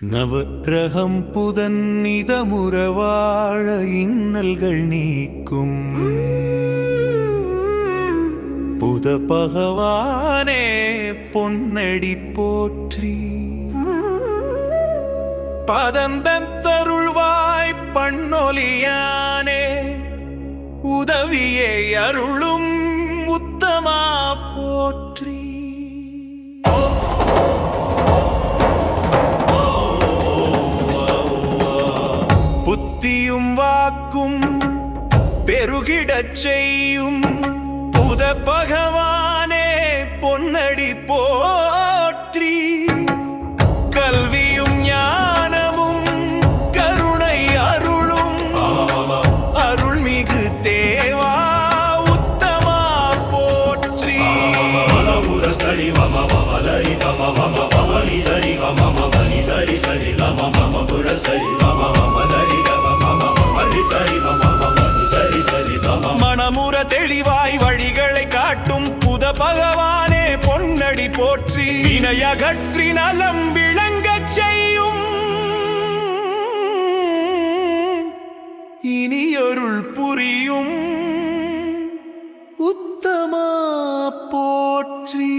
நவக்கிரகம் புதன்னிதமுறவாழ இன்னல்கள் நீக்கும் புத பகவானே பொன்னடி போற்றி. பதந்தருள்வாய் பண்ணொலியானே உதவியை அருளும் உத்தமா போற்றி. புத்தியும் வாக்கும் பெருகிடச் செய்யும் புத பகவானே பொன்னடி போற்றி. கல்வியும் ஞானமும் கருணை அருளும் அருள்மிகு தேவா உத்தமா போற்றி. மனமுற தெளிவாய் வழிகளை காட்டும் புத பகவானே பொன்னடி போற்றி. வினையகற்றி நலம் விளங்கச் செய்யும் இனியொருள் புரியும் உத்தமா போற்றி.